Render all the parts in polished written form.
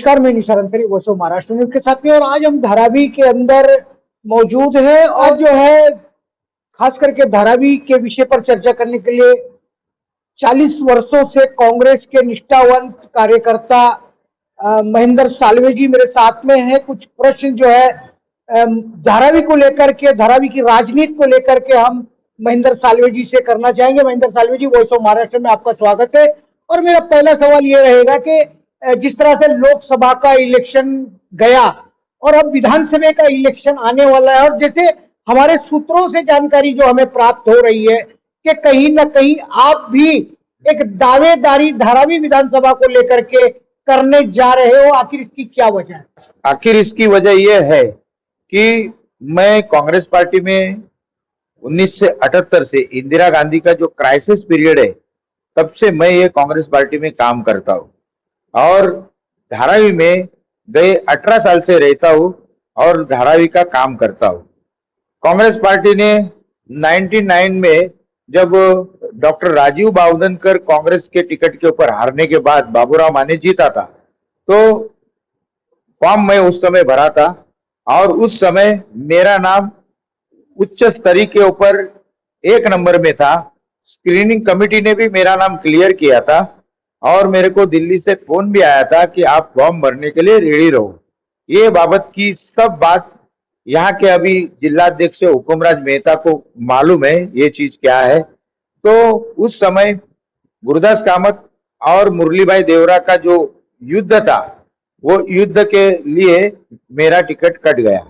नमस्कार, मैं निशा रंसरी voice of Maharashtra news के साथ में। और आज हम धारावी के अंदर मौजूद हैं और जो है खास करके धारावी के विषय पर चर्चा करने के लिए 40 वर्षों से कांग्रेस के निष्ठावंत कार्यकर्ता महेंद्र साल्वे जी मेरे साथ में है। कुछ प्रश्न जो है धारावी को लेकर के, धारावी की राजनीति को लेकर के हम महेंद्र साल्वे जी से करना चाहेंगे। महेंद्र साल्वे जी, वॉइस ऑफ महाराष्ट्र में आपका स्वागत है। और मेरा पहला सवाल ये रहेगा कि जिस तरह से लोकसभा का इलेक्शन गया और अब विधानसभा का इलेक्शन आने वाला है, और जैसे हमारे सूत्रों से जानकारी जो हमें प्राप्त हो रही है कि कहीं ना कहीं आप भी एक दावेदारी धारावी विधानसभा को लेकर के करने जा रहे हो, आखिर इसकी क्या वजह है? आखिर इसकी वजह यह है कि मैं कांग्रेस पार्टी में 1978 से इंदिरा गांधी का जो क्राइसिस पीरियड है तब से मैं ये कांग्रेस पार्टी में काम करता हूँ और धारावी में गए 18 साल से रहता हूँ और धारावी का काम करता हूँ। कांग्रेस पार्टी ने 99 में जब डॉक्टर राजीव बावधनकर कांग्रेस के टिकट के ऊपर हारने के बाद बाबूराव माने जीता था, तो फॉर्म मैं उस समय भरा था और उस समय मेरा नाम उच्च स्तरीय के ऊपर 1 नंबर में था। स्क्रीनिंग कमेटी ने भी मेरा नाम क्लियर किया था और मेरे को दिल्ली से फोन भी आया था कि आप फॉर्म भरने के लिए रेडी रहो। ये बाबत की सब बात यहाँ के अभी जिलाध्यक्ष हुकुमराज मेहता को मालूम है ये चीज क्या है। तो उस समय गुरुदास कामत और मुरली भाई देवरा का जो युद्ध था, वो युद्ध के लिए मेरा टिकट कट गया।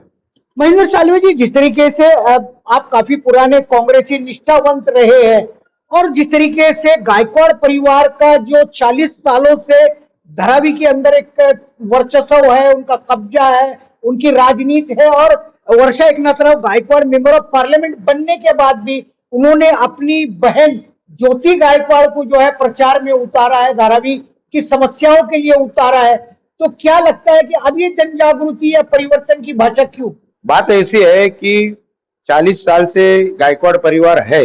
महेंद्र साल्वे जी, जिस तरीके से आप काफी पुराने कांग्रेसी निष्ठावंत रहे हैं और जिस तरीके से गायकवाड़ परिवार का जो 40 सालों से धारावी के अंदर एक वर्चस्व है, उनका कब्जा है, उनकी राजनीति है, और Varsha Eknathrao Gaikwad member of parliament बनने के बाद भी उन्होंने अपनी बहन ज्योति गायकवाड़ को जो है प्रचार में उतारा है, धारावी की समस्याओं के लिए उतारा है। तो क्या लगता है कि अब ये जन जागृति या परिवर्तन की भाषा क्यों? बात ऐसी है कि 40 साल से गायकवाड़ परिवार है,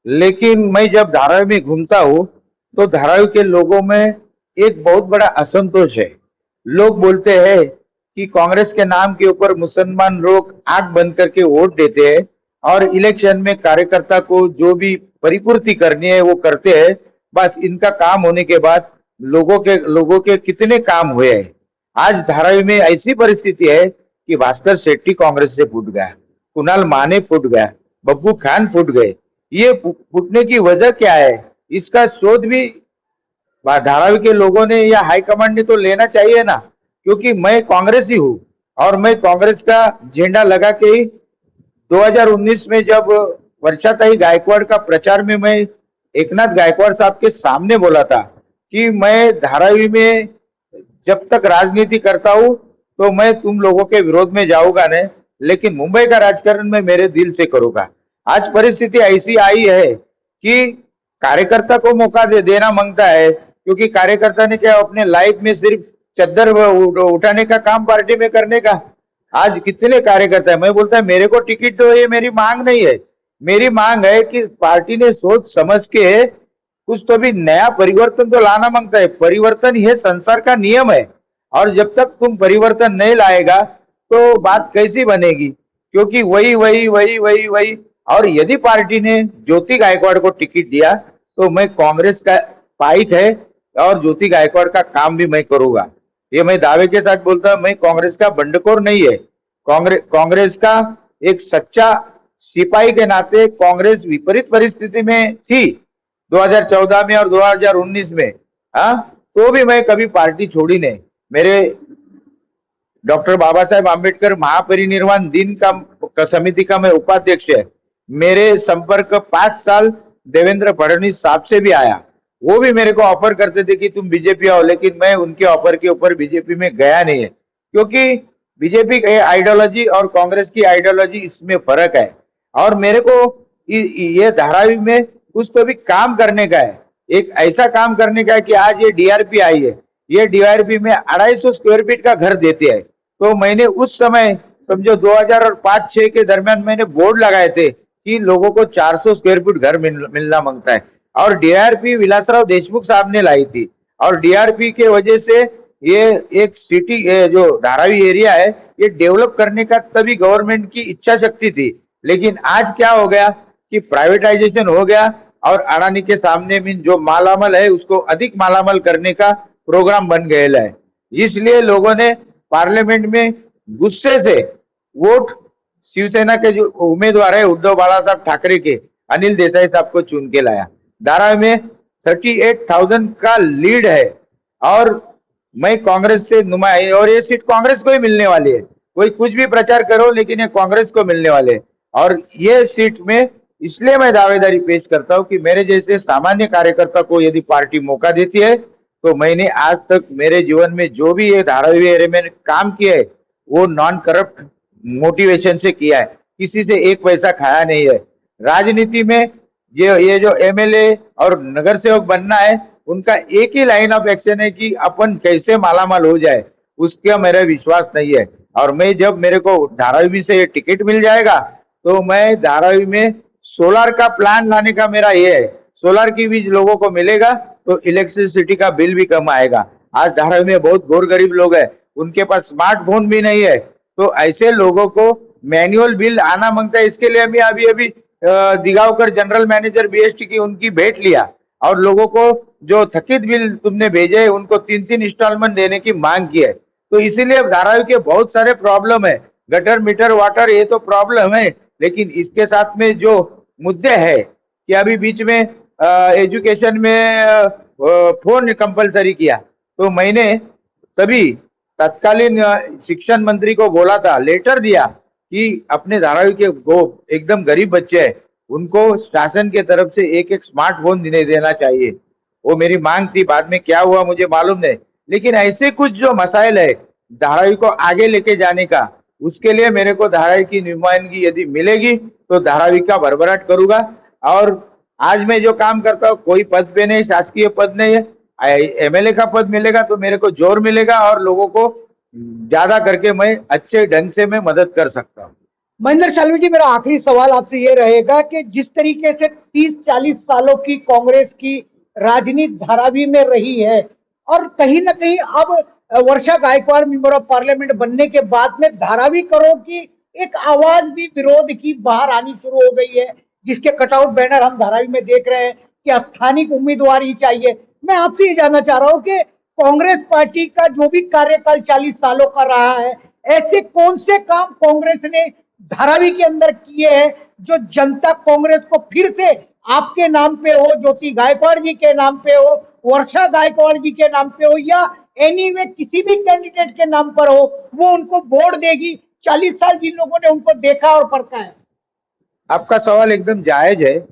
लेकिन मैं जब धारावी में घूमता हूँ तो धारावी के लोगों में एक बहुत बड़ा असंतोष है। लोग बोलते हैं कि कांग्रेस के नाम के ऊपर मुसलमान लोग आंख बंद करके वोट देते हैं और इलेक्शन में कार्यकर्ता को जो भी परिपूर्ति करनी है वो करते हैं। बस इनका काम होने के बाद लोगों के कितने काम हुए हैं। आज धारावी में ऐसी परिस्थिति है कि भास्कर शेट्टी कांग्रेस से फूट गया, कुणाल माने फूट गया, बब्बू खान फूट गए। ये फूटने की वजह क्या है, इसका शोध भी धारावी के लोगों ने या हाईकमांड ने तो लेना चाहिए ना, क्योंकि मैं कांग्रेसी हूँ और मैं कांग्रेस का झंडा लगा के ही 2019 में जब वर्षाताई गायकवाड़ का प्रचार में मैं एकनाथ गायकवाड़ साहब के सामने बोला था कि मैं धारावी में जब तक राजनीति करता हूँ तो मैं तुम लोगों के विरोध में जाऊंगा नहीं, लेकिन मुंबई का राजकारण मैं मेरे दिल से करूंगा। आज परिस्थिति ऐसी आई है कि कार्यकर्ता को मौका देना मांगता है, क्योंकि कार्यकर्ता ने क्या अपने लाइफ में सिर्फ चद्दर उठाने का काम पार्टी में करने का। आज कितने कार्यकर्ता है, मैं बोलता है मेरे को टिकट दो, ये मेरी मांग नहीं है। मेरी मांग है कि पार्टी ने सोच समझ के कुछ तो भी नया परिवर्तन तो लाना मांगता है। परिवर्तन ये संसार का नियम है और जब तक तुम परिवर्तन नहीं लाएगा तो बात कैसी बनेगी, क्योंकि वही वही वही वही वही। और यदि पार्टी ने ज्योति गायकवाड़ को टिकट दिया तो मैं कांग्रेस का पाइक है और ज्योति गायकवाड़ का काम भी मैं करूंगा। ये मैं दावे के साथ बोलता हूं। मैं कांग्रेस का बंडखोर नहीं है, कांग्रेस का एक सच्चा सिपाही के नाते कांग्रेस विपरीत परिस्थिति में थी 2014 में और 2019 में, तो भी मैं कभी पार्टी छोड़ी नहीं। मेरे डॉक्टर बाबा साहेब आम्बेडकर महापरिनिर्वाण दिन का समिति का मैं उपाध्यक्ष है। मेरे संपर्क 5 साल देवेंद्र फडणवीस साहब से भी आया, वो भी मेरे को ऑफर करते थे कि तुम बीजेपी आओ, लेकिन मैं उनके ऑफर के ऊपर बीजेपी में गया नहीं है, क्योंकि बीजेपी की आइडियोलॉजी और कांग्रेस की आइडियोलॉजी इसमें फर्क है। और मेरे को ये धारावी में कुछ तो भी काम करने का है, एक ऐसा काम करने का है कि आज ये डीआरपी आई है, ये डीआरपी में 250 स्क्वायर फीट का घर देते हैं। तो मैंने उस समय समझो 2005-6 के दरमियान मैंने बोर्ड लगाए थे कि लोगों को 400 स्क्वायर फीट घर मिलना मांगता है, और डीआरपी विलासराव देशमुख साहब ने लाई थी और डीआरपी के वजह से ये एक सिटी जो धारावी एरिया है ये डेवलप करने का तभी गवर्नमेंट की इच्छा शक्ति थी। लेकिन आज क्या हो गया कि प्राइवेटाइजेशन हो गया और अडानी के सामने में जो मालामाल है उसको अधिक मालामाल करने का प्रोग्राम बन गया है। इसलिए लोगों ने पार्लियामेंट में गुस्से से वोट शिवसेना के जो उम्मीदवार है उद्धव बाला साहब ठाकरे के अनिल देसाई साहब को चुन के लाया। धारावी में 38,000 का लीड है और मैं कांग्रेस से नुमाइंदा, और ये सीट कांग्रेस को ही मिलने वाली है। कोई कुछ भी प्रचार करो लेकिन ये कांग्रेस को मिलने वाले है। और ये सीट में इसलिए मैं दावेदारी पेश करता हूं कि मेरे जैसे सामान्य कार्यकर्ता को यदि पार्टी मौका देती है तो मैंने आज तक मेरे जीवन में जो भी ये धारावी एरिया में काम किया है वो नॉन करप्ट मोटिवेशन से किया है, किसी से एक पैसा खाया नहीं है। राजनीति में ये जो एमएलए और नगर सेवक बनना है उनका एक ही लाइन ऑफ एक्शन है कि अपन कैसे मालामाल हो जाए, उसका मेरा विश्वास नहीं है। और मैं जब मेरे को धारावी से टिकट मिल जाएगा तो मैं धारावी में सोलर का प्लान लाने का मेरा ये है। सोलर की भी लोगों को मिलेगा तो इलेक्ट्रिसिटी का बिल भी कम आएगा। आज धारावी में बहुत गौर गरीब लोग हैं, उनके पास स्मार्टफोन भी नहीं है, तो ऐसे लोगों को मैनुअल बिल आना मांगता है। इसके लिए अभी अभी अभी दिगावकर जनरल मैनेजर बीएसटी की उनकी भेंट लिया और लोगों को जो थकित बिल तुमने भेजे है उनको 3-3 इंस्टॉलमेंट देने की मांग की है। तो इसीलिए धारावी के बहुत सारे प्रॉब्लम है, गटर मीटर वाटर ये तो प्रॉब्लम है, लेकिन इसके साथ में जो मुद्दे है कि अभी बीच में एजुकेशन में फोन कंपलसरी किया तो मैंने तभी तत्कालीन शिक्षण मंत्री को बोला था, लेटर दिया कि अपने धारावी के वो एकदम गरीब बच्चे हैं उनको शासन के तरफ से एक स्मार्टफोन देना चाहिए। वो मेरी मांग थी, बाद में क्या हुआ मुझे मालूम नहीं। लेकिन ऐसे कुछ जो मसाइल है धारावी को आगे लेके जाने का, उसके लिए मेरे को धारावी की नुमाइंदगी यदि मिलेगी तो धारावी का भरभराट करूंगा। और आज मैं जो काम करता हूँ कोई पद पे नहीं, शासकीय पद नहीं है, एमएलए का पद मिलेगा तो मेरे को जोर मिलेगा और लोगों को ज्यादा करके मैं अच्छे ढंग से मैं मदद कर सकता हूँ। महेंद्र सालवी जी, मेरा आखिरी सवाल आपसे ये रहेगा कि जिस तरीके से 30-40 सालों की कांग्रेस की राजनीति धारावी में रही है और कहीं ना कहीं अब वर्षा गायकवाड़ मेंबर ऑफ पार्लियामेंट बनने के बाद में धारावी करो की एक आवाज भी विरोध की बाहर आनी शुरू हो गई है, जिसके कटआउट बैनर हम धारावी में देख रहे हैं कि स्थानिक उम्मीदवार ही चाहिए। मैं आपसे ये जानना चाह रहा हूँ कि कांग्रेस पार्टी का जो भी कार्यकाल 40 सालों का रहा है, ऐसे कौन से काम कांग्रेस ने धारावी के अंदर किए हैं जो जनता कांग्रेस को फिर से आपके नाम पे हो, ज्योति गायकवाड़ जी के नाम पे हो, वर्षा गायकवाड़ जी के नाम पे हो या एनीवे किसी भी कैंडिडेट के नाम पर हो, वो उनको वोट देगी? 40 साल जिन लोगों ने उनको देखा और परखा है। आपका सवाल एकदम जायज है,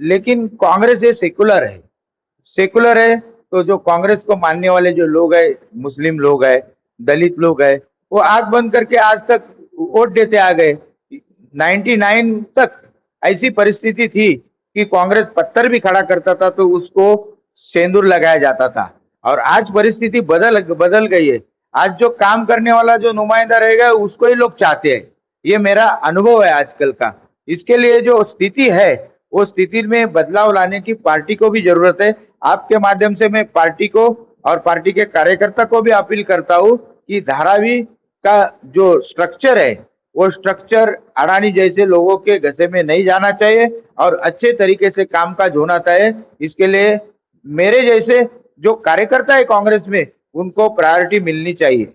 लेकिन कांग्रेस ये सेकुलर है। सेकुलर है तो जो कांग्रेस को मानने वाले जो लोग है, मुस्लिम लोग है, दलित लोग है, वो आंख बंद करके आज तक वोट देते आ गए। 99 तक ऐसी परिस्थिति थी कि कांग्रेस पत्थर भी खड़ा करता था तो उसको सेंदूर लगाया जाता था। और आज परिस्थिति बदल गई है। आज जो काम करने वाला जो नुमाइंदा रहेगा उसको ही लोग चाहते हैं। ये मेरा अनुभव है आजकल का। इसके लिए जो स्थिति है वो स्थिति में बदलाव लाने की पार्टी को भी जरूरत है। आपके माध्यम से मैं पार्टी को और पार्टी के कार्यकर्ता को भी अपील करता हूँ कि धारावी का जो स्ट्रक्चर है वो स्ट्रक्चर अडानी जैसे लोगों के घसे में नहीं जाना चाहिए और अच्छे तरीके से कामकाज होना चाहिए। इसके लिए मेरे जैसे जो कार्यकर्ता है कांग्रेस में उनको प्रायोरिटी मिलनी चाहिए।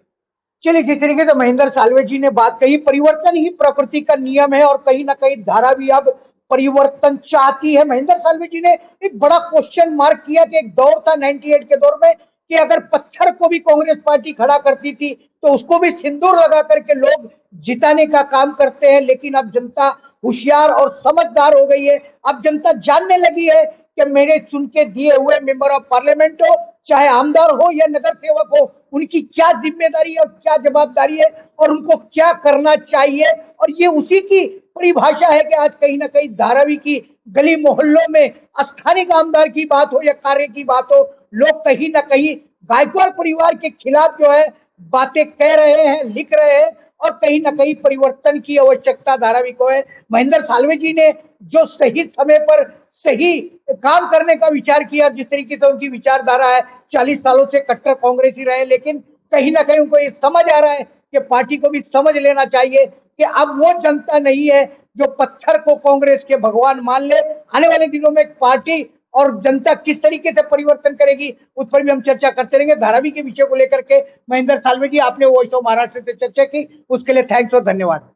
चलिए, जिस तरीके से महेंद्र सालवे जी ने बात कही, परिवर्तन ही प्रकृति का नियम है और कहीं ना कहीं धारावी अब परिवर्तन चाहती है। महेंद्र सालवे जी ने एक बड़ा क्वेश्चन मार्क किया कि एक दौर था 98 के दौर में कि अगर पत्थर को भी कांग्रेस पार्टी खड़ा करती थी तो उसको भी सिंदूर लगा करके लोग जिताने का काम करते हैं। लेकिन अब जनता होशियार और समझदार हो गई है। अब जनता जानने लगी है कि मेरे चुन के दिए हुए मेंबर ऑफ पार्लियामेंट हो, चाहे आमदार हो या नगर सेवक हो, उनकी क्या जिम्मेदारी है और क्या जवाबदारी है और उनको क्या करना चाहिए। और ये उसी की परिभाषा है कि आज कहीं ना कहीं धारावी की गली मोहल्लों में स्थानीय आमदार की बात हो या कार्य की बात हो, लोग कहीं ना कहीं गायकवाड़ परिवार के खिलाफ जो है बातें कह रहे हैं, लिख रहे हैं और कहीं ना कहीं परिवर्तन की आवश्यकता धारावी को है। महेंद्र सालवे जी ने जो सही समय पर सही काम करने का विचार किया, जिस तरीके से उनकी विचारधारा है, 40 सालों से कट्टर कांग्रेसी रहे, लेकिन कहीं ना कहीं उनको ये समझ आ रहा है कि पार्टी को भी समझ लेना चाहिए कि अब वो जनता नहीं है जो पत्थर को कांग्रेस के भगवान मान ले। आने वाले दिनों में पार्टी और जनता किस तरीके से परिवर्तन करेगी उस पर भी हम चर्चा करते रहेंगे। धारावी के विषय को लेकर के महेंद्र साल्वे जी, आपने वॉइस ऑफ महाराष्ट्र से चर्चा की, उसके लिए थैंक्स और धन्यवाद।